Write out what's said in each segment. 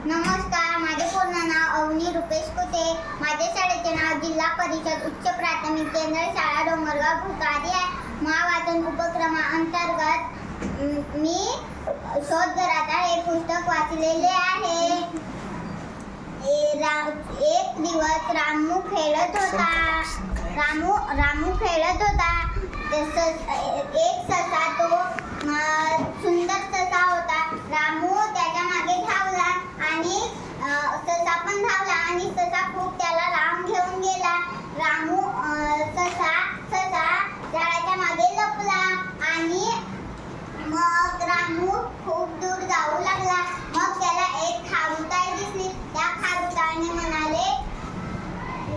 नमस्कार, माझे पूर्ण नाव अवनी रुपेश कुटे. माझ्या शाळेचे नाव जिल्हा परिषद उच्च प्राथमिक केंद्र शाळा डोंगरगाव भुसारी आहे. महावाचन उपक्रमाअंतर्गत मी शोध घराचा हे पुस्तक वाचलेले आहे. एक दिवस रामू खेळत होता. रामू खेळत होता. एक ससा, तो सुंदर ससा होता. रामू त्याच्या मागे धावला आणि ससा पण धावला आणि ससा खूप त्याला लांब घेऊन गेला. रामू ससा झाडाच्या मागे लपला आणि मग रामू खूप दूर जाऊ लागला. मग त्याला एक खारुताई दिसली. त्या खारुताईने म्हणाले,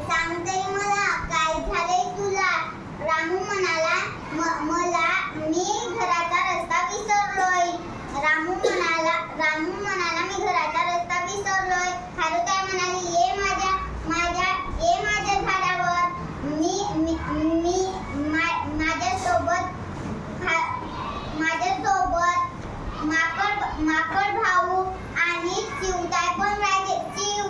सांग तरी मला, काय झालंय तुला? रामू म्हणाला, मला मी घराचा रस्ता विसरलोय. रामू म्हणाला मी घराचा रस्ता विसरलोय. खारुताई म्हणाली, ये माझ्या झाडावर. माझ्यासोबत माकड भाऊ आणि चिवताई पण राहिले. चिव.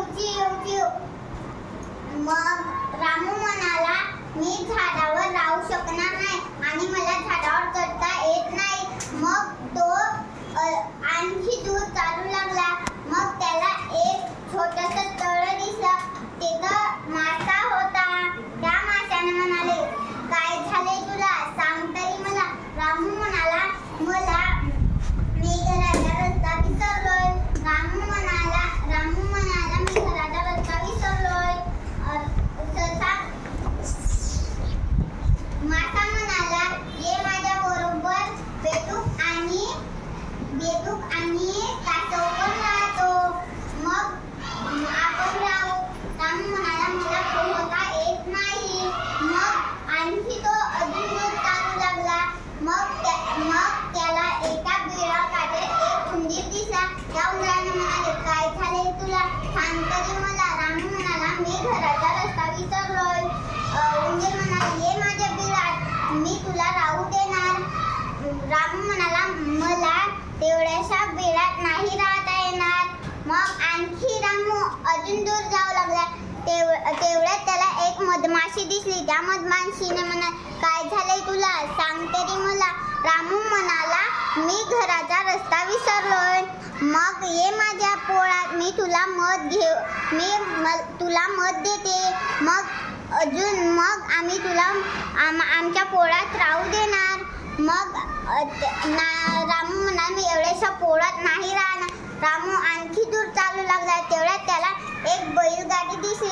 मग रामू म्हणाला, मी झाडावर राहू शकणार नाही आणि मला झाडावर चढता येत नाही. मग तो आणखी दूर चालू लागला. मग त्याला एक छोटंसं तळ दिसलं. तिथं मासा होता. त्या माशाने म्हणाले, काय झाले तुला? सांग तरी मला. रामू म्हणाला, मी घराचा रस्ता विसरलोय. रामू म्हणाला मी घराचा रस्ता विसरलोय. मासा म्हणाला, ये माझ्या बरोबर. बेडूक आणि कासव पण राहतो. मग आपण राहू. रामू म्हणाला, मला पोहता येत नाही. मग आणखी तो अजून दूर चालू लागला. मग त्याला एका बिळाकाठी एक उंदीर दिसला. त्या उंदराने म्हणाले, काय झाले तुला? सांग तरी मला. रामू म्हणाला, मी घराचा रस्ता विसरलोय. उंदीर म्हणाले, ये माझ्या बिळात, मी तुला राहू देणार. रामू म्हणाला, मला तेवढ्याशा बिळात नाही राहता येणार. मग आणखी रामू अजून दूर जाऊ लागला. तेवढ्यात त्याला एक मधमाशी दिसली. त्या मधमाशीने म्हणाले, काय झालंय तुला? सांग तरी मला. रामू म्हणाला, मी घराचा रस्ता विसरलोय. मग ये माझ्या पोळ्यात, मी तुला मध देते. मग आम्ही तुला आमच्या पोळ्यात राहू देणार. मग रामू म्हणाला, मी एवढ्याशा पोळ्यात नाही राहणार. रामू आणखी दूर चालू लागला. तेवढ्यात त्याला एक बैलगाडी दिसली.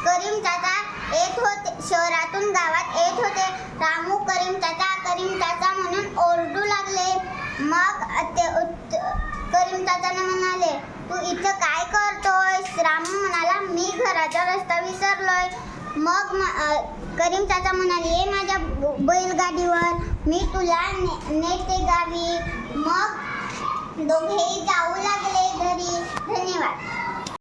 करीम चाचा येत होते. शहरातून गावात येत होते. रामू करीम चाचा म्हणून ओरडू लागले. मग करीम चाचाने म्हणाले, तू इथं काय करतोयस? रामू म्हणाला, मी घराचा रस्ता विसरलोय. मग करीम चाचा म्हणाले, ये माझ्या बैलगाडीवर, मी तुला नेते गावी. मग दोघेही जाऊ लागले घरी. धन्यवाद.